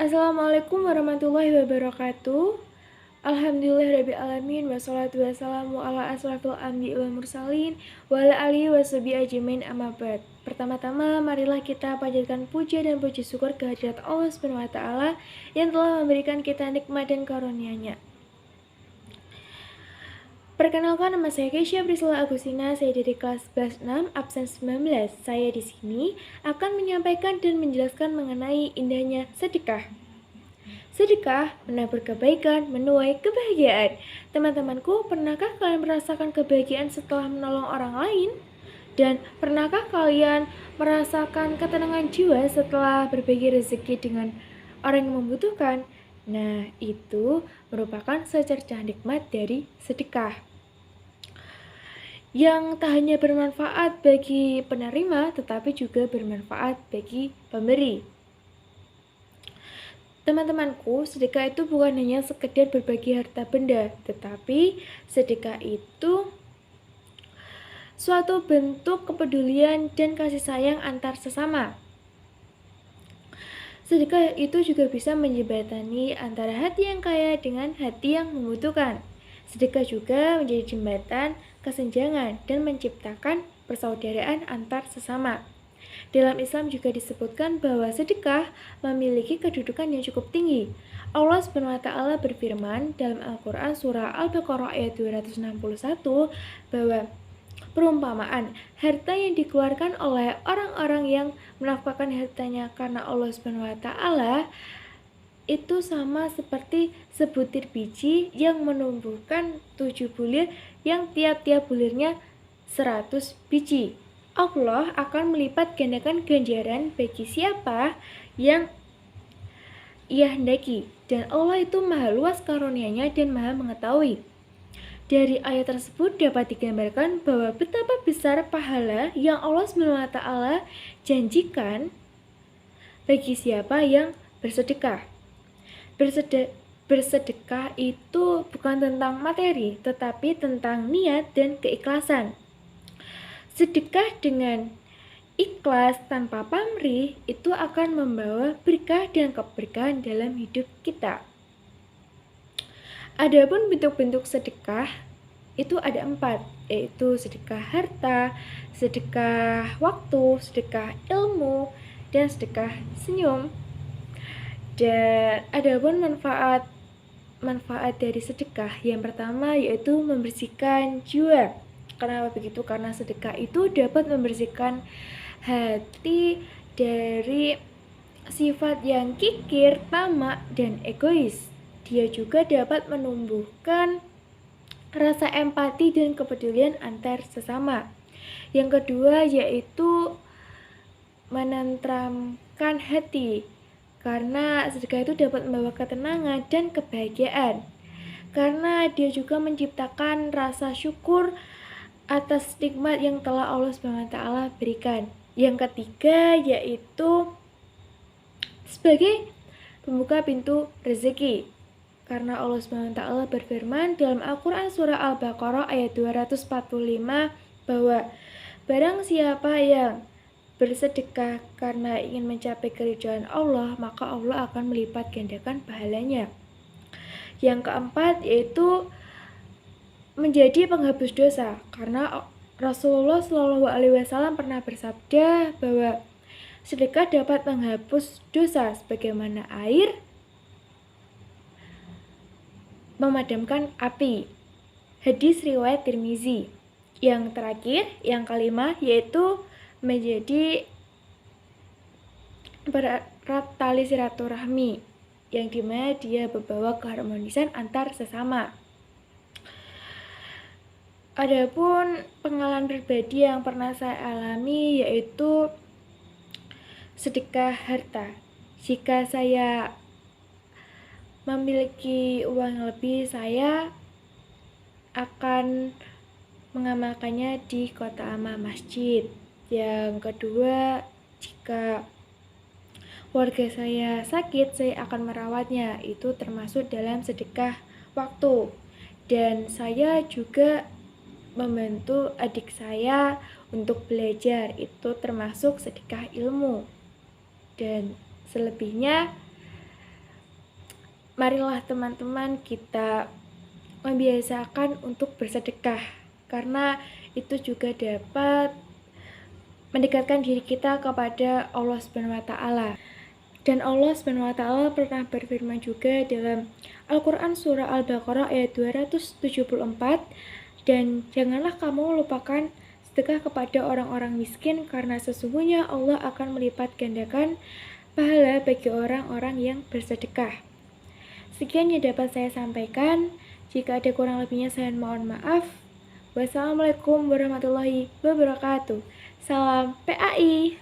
Assalamualaikum warahmatullahi wabarakatuh. Alhamdulillahirabbil alamin wassalatu wassalamu ala asrafil anbiya'i wal mursalin wa ala alihi washabihi ajmain amma ba'd. Pertama-tama marilah kita panjatkan puja dan puji syukur kehadirat Allah Subhanahu wa taala yang telah memberikan kita nikmat dan karunia-Nya. Perkenalkan, nama saya Keisha Priscilla Agustina, saya dari kelas 6 absen 19. Saya di sini akan menyampaikan dan menjelaskan mengenai indahnya sedekah. Sedekah menabur kebaikan, menuai kebahagiaan. Teman-temanku, pernahkah kalian merasakan kebahagiaan setelah menolong orang lain? Dan pernahkah kalian merasakan ketenangan jiwa setelah berbagi rezeki dengan orang yang membutuhkan? Nah, itu merupakan secercah nikmat dari sedekah yang tak hanya bermanfaat bagi penerima, tetapi juga bermanfaat bagi pemberi. Teman-temanku, sedekah itu bukan hanya sekedar berbagi harta benda, tetapi sedekah itu suatu bentuk kepedulian dan kasih sayang antar sesama. Sedekah itu juga bisa menjembatani antara hati yang kaya dengan hati yang membutuhkan. Sedekah juga menjadi jembatan kesenjangan dan menciptakan persaudaraan antar sesama. Dalam Islam juga disebutkan bahwa sedekah memiliki kedudukan yang cukup tinggi. Allah SWT berfirman dalam Al-Quran surah Al-Baqarah ayat 261 bahwa perumpamaan harta yang dikeluarkan oleh orang-orang yang menafkahkan hartanya karena Allah SWT itu sama seperti sebutir biji yang menumbuhkan 7 bulir yang tiap-tiap bulirnya 100 biji. Allah akan melipat gandakan ganjaran bagi siapa yang ia hendaki, dan Allah itu maha luas karunia-Nya dan maha mengetahui. Dari ayat tersebut dapat digambarkan bahwa betapa besar pahala yang Allah SWT janjikan bagi siapa yang bersedekah. Bersedekah itu bukan tentang materi, tetapi tentang niat dan keikhlasan. Sedekah dengan ikhlas tanpa pamrih itu akan membawa berkah dan keberkahan dalam hidup kita. Adapun bentuk-bentuk sedekah itu ada 4, yaitu sedekah harta, sedekah waktu, sedekah ilmu, dan sedekah senyum. Dan adapun manfaat dari sedekah yang pertama yaitu membersihkan jiwa. Kenapa begitu? Karena sedekah itu dapat membersihkan hati dari sifat yang kikir, tamak, dan egois. Dia juga dapat menumbuhkan rasa empati dan kepedulian antar sesama. Yang kedua yaitu menenteramkan hati, karena sedekah itu dapat membawa ketenangan dan kebahagiaan, karena dia juga menciptakan rasa syukur atas nikmat yang telah Allah SWT berikan. Yang ketiga yaitu sebagai pembuka pintu rezeki, karena Allah SWT berfirman dalam Al-Quran surah Al-Baqarah ayat 245 bahwa barang siapa yang bersedekah karena ingin mencapai keridhaan Allah, maka Allah akan melipat gandakan pahalanya. Yang keempat yaitu menjadi penghapus dosa, karena Rasulullah SAW pernah bersabda bahwa sedekah dapat menghapus dosa sebagaimana air memadamkan api. Hadis riwayat Tirmizi. Yang terakhir, yang kelima yaitu menjadi berat tali silaturahmi, yang dimana dia membawa keharmonisan antar sesama. Adapun pengalaman pribadi yang pernah saya alami yaitu sedekah harta. Jika saya memiliki uang lebih, saya akan mengamalkannya di kota amal masjid. Yang kedua, jika warga saya sakit, saya akan merawatnya. Itu termasuk dalam sedekah waktu. Dan saya juga membantu adik saya untuk belajar. Itu termasuk sedekah ilmu. Dan selebihnya marilah teman-teman kita membiasakan untuk bersedekah, karena itu juga dapat mendekatkan diri kita kepada Allah Subhanahu wa taala. Dan Allah Subhanahu wa taala pernah berfirman juga dalam Al-Qur'an surah Al-Baqarah ayat 274, dan janganlah kamu melupakan sedekah kepada orang-orang miskin, karena sesungguhnya Allah akan melipat gandakan pahala bagi orang-orang yang bersedekah. Sekian yang dapat saya sampaikan. Jika ada kurang lebihnya saya mohon maaf. Wassalamualaikum warahmatullahi wabarakatuh. Salam PAI.